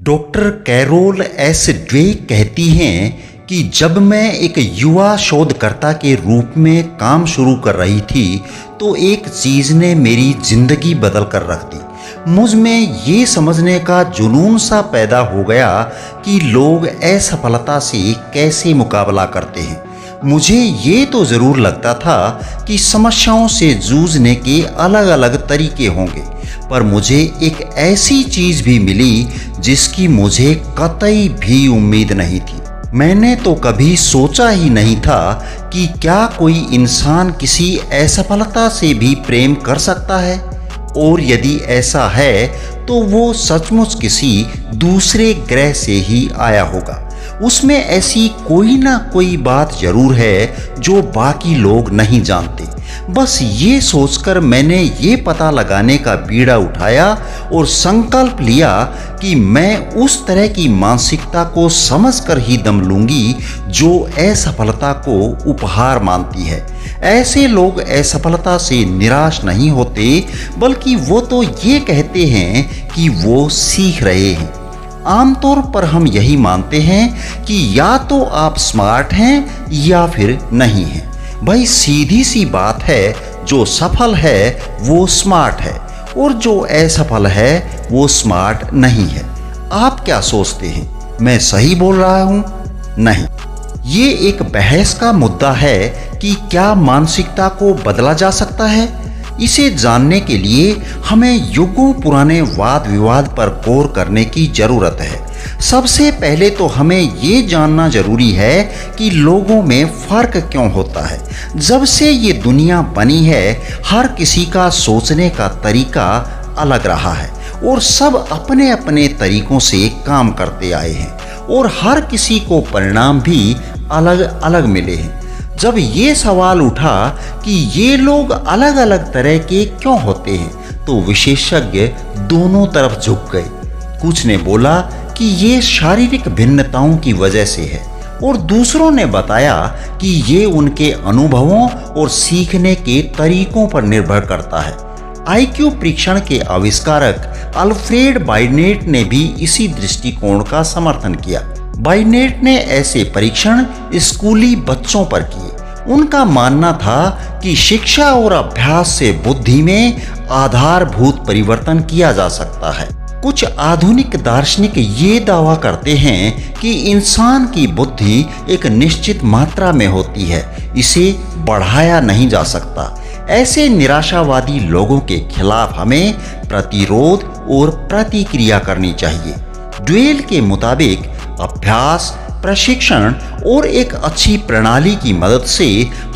Doctor carol S Dweck कहती हैं कि जब मैं एक युवा शोधकर्ता के रूप में काम शुरू कर रही थी तो एक चीज़ ने मेरी ज़िंदगी बदल कर रख दी। मुझ में ये समझने का जुनून सा पैदा हो गया कि लोग असफलता से कैसे मुकाबला करते हैं। मुझे ये तो ज़रूर लगता था कि समस्याओं से जूझने के अलग अलग तरीके होंगे, पर मुझे एक ऐसी चीज़ भी मिली जिसकी मुझे कतई भी उम्मीद नहीं थी। मैंने तो कभी सोचा ही नहीं था कि क्या कोई इंसान किसी असफलता से भी प्रेम कर सकता है, और यदि ऐसा है तो वो सचमुच किसी दूसरे ग्रह से ही आया होगा। उसमें ऐसी कोई ना कोई बात जरूर है जो बाकी लोग नहीं जानते। बस ये सोचकर मैंने ये पता लगाने का बीड़ा उठाया और संकल्प लिया कि मैं उस तरह की मानसिकता को समझकर ही दम लूंगी जो असफलता को उपहार मानती है। ऐसे लोग असफलता से निराश नहीं होते, बल्कि वो तो ये कहते हैं कि वो सीख रहे हैं। आमतौर पर हम यही मानते हैं कि या तो आप स्मार्ट हैं या फिर नहीं हैं। भाई सीधी सी बात है, जो सफल है वो स्मार्ट है और जो असफल है वो स्मार्ट नहीं है। आप क्या सोचते हैं, मैं सही बोल रहा हूं? नहीं। ये एक बहस का मुद्दा है कि क्या मानसिकता को बदला जा सकता है। इसे जानने के लिए हमें युगों पुराने वाद विवाद पर गौर करने की जरूरत है। सबसे पहले तो हमें ये जानना जरूरी है कि लोगों में फर्क क्यों होता है। जब से ये दुनिया बनी है, हर किसी का सोचने का तरीका अलग रहा है और सब अपने अपने तरीकों से काम करते आए हैं, और हर किसी को परिणाम भी अलग अलग मिले हैं। जब ये सवाल उठा कि ये लोग अलग अलग तरह के क्यों होते हैं, तो विशेषज्ञ दोनों तरफ झुक गए। कुछ ने बोला कि ये शारीरिक भिन्नताओं की वजह से है, और दूसरों ने बताया कि ये उनके अनुभवों और सीखने के तरीकों पर निर्भर करता है। आईक्यू परीक्षण के आविष्कारक अल्फ्रेड बाइनेट ने भी इसी दृष्टिकोण का समर्थन किया। बाइनेट ने ऐसे परीक्षण स्कूली बच्चों पर किए। उनका मानना था कि शिक्षा और अभ्यास से बुद्धि में आधारभूत परिवर्तन किया जा सकता है। कुछ आधुनिक दार्शनिक ये दावा करते हैं कि इंसान की बुद्धि एक निश्चित मात्रा में होती है, इसे बढ़ाया नहीं जा सकता। ऐसे निराशावादी लोगों के खिलाफ हमें प्रतिरोध और प्रतिक्रिया करनी चाहिए। ड्वेल के मुताबिक अभ्यास, प्रशिक्षण और एक अच्छी प्रणाली की मदद से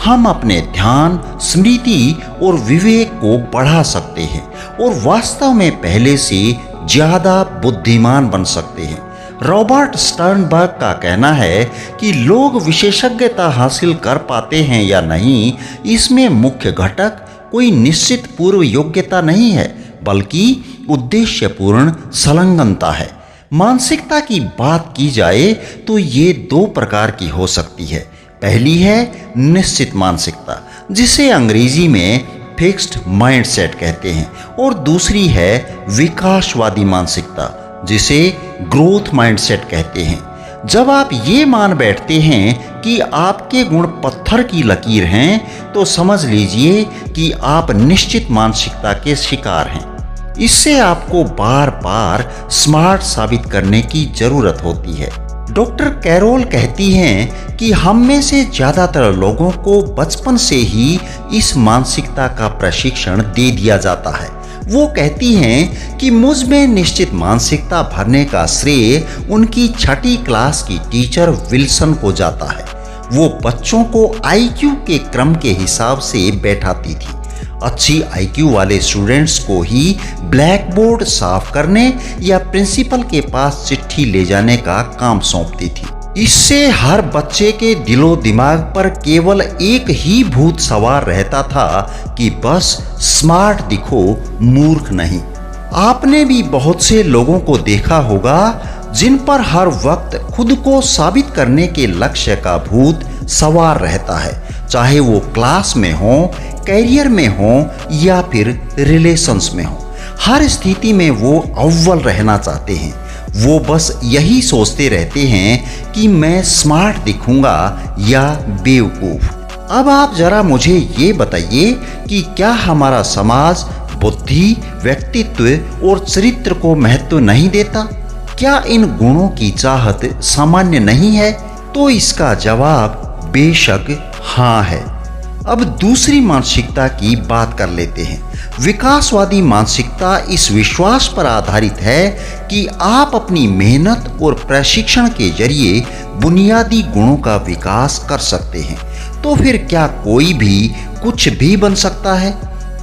हम अपने ध्यान, स्मृति और विवेक को बढ़ा सकते हैं और वास्तव में पहले से ज्यादा बुद्धिमान बन सकते हैं। रॉबर्ट स्टर्नबर्ग का कहना है कि लोग विशेषज्ञता हासिल कर पाते हैं या नहीं, इसमें मुख्य घटक कोई निश्चित पूर्व योग्यता नहीं है, बल्कि उद्देश्यपूर्ण संलग्नता है। मानसिकता की बात की जाए तो ये दो प्रकार की हो सकती है। पहली है निश्चित मानसिकता, जिसे अंग्रेजी में फिक्स्ड माइंडसेट कहते हैं, और दूसरी है विकासवादी मानसिकता, जिसे ग्रोथ माइंडसेट कहते हैं। जब आप ये मान बैठते हैं कि आपके गुण पत्थर की लकीर हैं, तो समझ लीजिए कि आप निश्चित मानसिकता के शिकार हैं। इससे आपको बार बार स्मार्ट साबित करने की जरूरत होती है। डॉक्टर कैरोल कहती हैं कि हम में से ज्यादातर लोगों को बचपन से ही इस मानसिकता का प्रशिक्षण दे दिया जाता है। वो कहती हैं कि मुझ में निश्चित मानसिकता भरने का श्रेय उनकी 6ठी क्लास की टीचर विल्सन को जाता है। वो बच्चों को आईक्यू के क्रम के हिसाब से बैठाती थी। अच्छी आईक्यू वाले स्टूडेंट्स को ही ब्लैक बोर्ड साफ करने या प्रिंसिपल के पास चिट्ठी ले जाने का काम सौंपती थी। इससे हर बच्चे के दिलो दिमाग पर केवल एक ही भूत सवार रहता था कि बस स्मार्ट दिखो, मूर्ख नहीं। आपने भी बहुत से लोगों को देखा होगा जिन पर हर वक्त खुद को साबित करने के लक्ष्य का भूत सवार रहता है, चाहे वो क्लास में हो, कैरियर में हो या फिर रिलेशंस में हो। हर स्थिति में वो अव्वल रहना चाहते हैं। वो बस यही सोचते रहते हैं कि मैं स्मार्ट दिखूंगा या बेवकूफ। अब आप जरा मुझे ये बताइए कि क्या हमारा समाज बुद्धि, व्यक्तित्व और चरित्र को महत्व नहीं देता? क्या इन गुणों की चाहत सामान्य नहीं है? तो इसका जवाब बेशक हाँ है। अब दूसरी मानसिकता की बात कर लेते हैं। विकासवादी मानसिकता इस विश्वास पर आधारित है कि आप अपनी मेहनत और प्रशिक्षण के जरिए बुनियादी गुणों का विकास कर सकते हैं। तो फिर क्या कोई भी कुछ भी बन सकता है?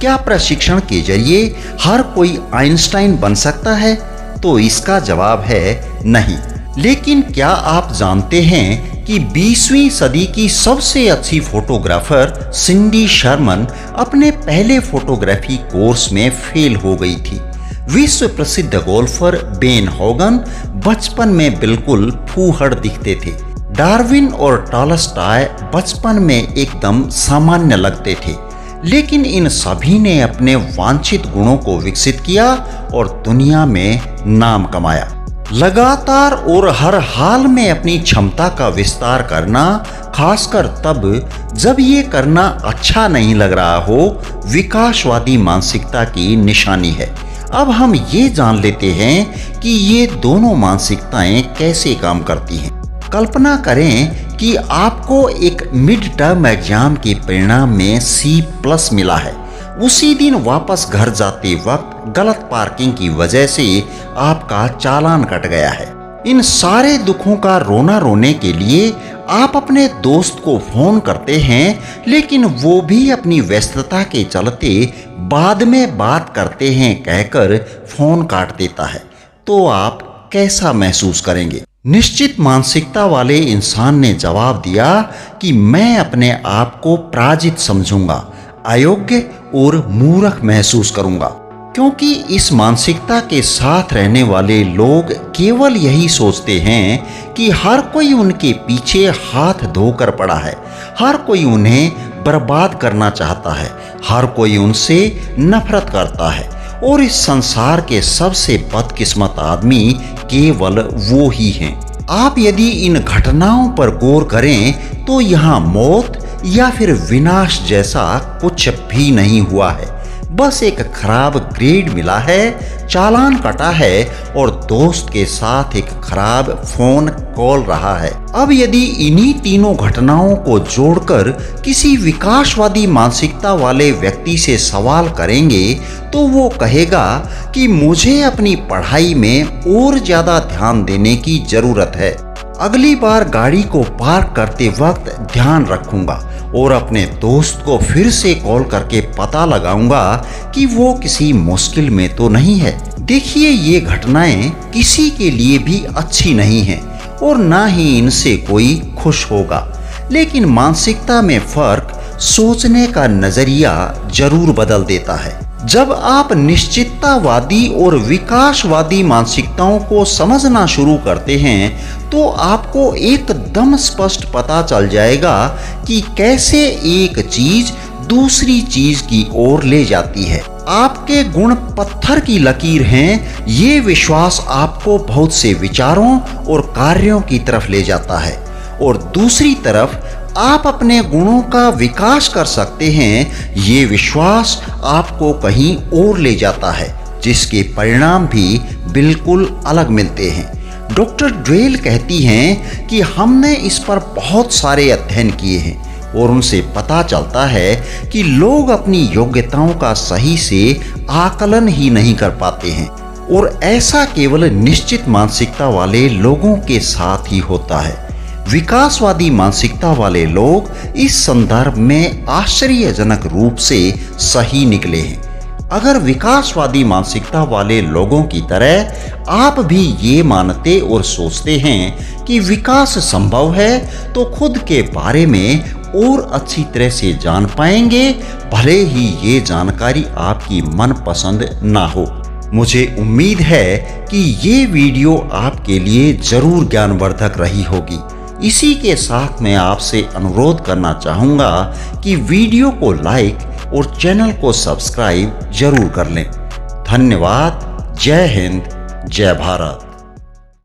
क्या प्रशिक्षण के जरिए हर कोई आइंस्टाइन बन सकता है? तो इसका जवाब है नहीं। लेकिन क्या आप जानते हैं कि 20वीं सदी की सबसे अच्छी फोटोग्राफर सिंडी शर्मन अपने पहले फोटोग्राफी कोर्स में फेल हो गई थी। विश्व प्रसिद्ध गोल्फर बेन होगन बचपन में बिल्कुल फूहड़ दिखते थे। डार्विन और टॉलस्टॉय बचपन में एकदम सामान्य लगते थे। लेकिन इन सभी ने अपने वांछित गुणों को विकसित किया और दुनिया में नाम कमाया। लगातार और हर हाल में अपनी क्षमता का विस्तार करना, खासकर तब जब ये करना अच्छा नहीं लग रहा हो, विकासवादी मानसिकता की निशानी है। अब हम ये जान लेते हैं कि ये दोनों मानसिकताएं कैसे काम करती हैं। कल्पना करें कि आपको एक मिड टर्म एग्जाम के परिणाम में C+ मिला है। उसी दिन वापस घर जाते वक्त गलत पार्किंग की वजह से आपका चालान कट गया है। इन सारे दुखों का रोना रोने के लिए आप अपने दोस्त को फोन करते हैं, लेकिन वो भी अपनी व्यस्तता के चलते बाद में बात करते हैं कहकर फोन काट देता है। तो आप कैसा महसूस करेंगे? निश्चित मानसिकता वाले इंसान ने जवाब दिया कि मैं अपने आप को पराजित समझूंगा, अयोग्य और मूर्ख महसूस करूंगा। क्योंकि इस मानसिकता के साथ रहने वाले लोग केवल यही सोचते हैं कि हर कोई उनके पीछे हाथ धोकर पड़ा है, हर कोई उन्हें बर्बाद करना चाहता है, हर कोई उनसे नफरत करता है और इस संसार के सबसे बदकिस्मत आदमी केवल वो ही हैं। आप यदि इन घटनाओं पर गौर करें तो यहाँ मौत या फिर विनाश जैसा कुछ भी नहीं हुआ है। बस एक खराब ग्रेड मिला है, चालान कटा है और दोस्त के साथ एक खराब फोन कॉल रहा है। अब यदि इन्हीं तीनों घटनाओं को जोड़कर किसी विकासवादी मानसिकता वाले व्यक्ति से सवाल करेंगे तो वो कहेगा कि मुझे अपनी पढ़ाई में और ज्यादा ध्यान देने की जरूरत है। अगली बार गाड़ी को पार्क करते वक्त ध्यान रखूंगा और अपने दोस्त को फिर से कॉल करके पता लगाऊंगा कि वो किसी मुश्किल में तो नहीं है। देखिए, ये घटनाएं किसी के लिए भी अच्छी नहीं हैं और ना ही इनसे कोई खुश होगा। लेकिन मानसिकता में फर्क सोचने का नजरिया जरूर बदल देता है। जब आप निश्चिततावादी और विकासवादी मानसिकताओं को समझना शुरू करते हैं तो आपको एकदम स्पष्ट पता चल जाएगा कि कैसे एक चीज दूसरी चीज की ओर ले जाती है। आपके गुण पत्थर की लकीर हैं, ये विश्वास आपको बहुत से विचारों और कार्यों की तरफ ले जाता है और दूसरी तरफ आप अपने गुणों का विकास कर सकते हैं, ये विश्वास आपको कहीं और ले जाता है जिसके परिणाम भी बिल्कुल अलग मिलते हैं। डॉक्टर ड्वेल कहती हैं कि हमने इस पर बहुत सारे अध्ययन किए हैं और उनसे पता चलता है कि लोग अपनी योग्यताओं का सही से आकलन ही नहीं कर पाते हैं और ऐसा केवल निश्चित मानसिकता वाले लोगों के साथ ही होता है। विकासवादी मानसिकता वाले लोग इस संदर्भ में आश्चर्यजनक रूप से सही निकले हैं। अगर विकासवादी मानसिकता वाले लोगों की तरह आप भी ये मानते और सोचते हैं कि विकास संभव है तो खुद के बारे में और अच्छी तरह से जान पाएंगे, भले ही ये जानकारी आपकी मनपसंद ना हो। मुझे उम्मीद है कि ये वीडियो आपके लिए जरूर ज्ञानवर्धक रही होगी। इसी के साथ मैं आपसे अनुरोध करना चाहूँगा कि वीडियो को लाइक और चैनल को सब्सक्राइब जरूर कर लें। धन्यवाद। जय हिंद, जय भारत।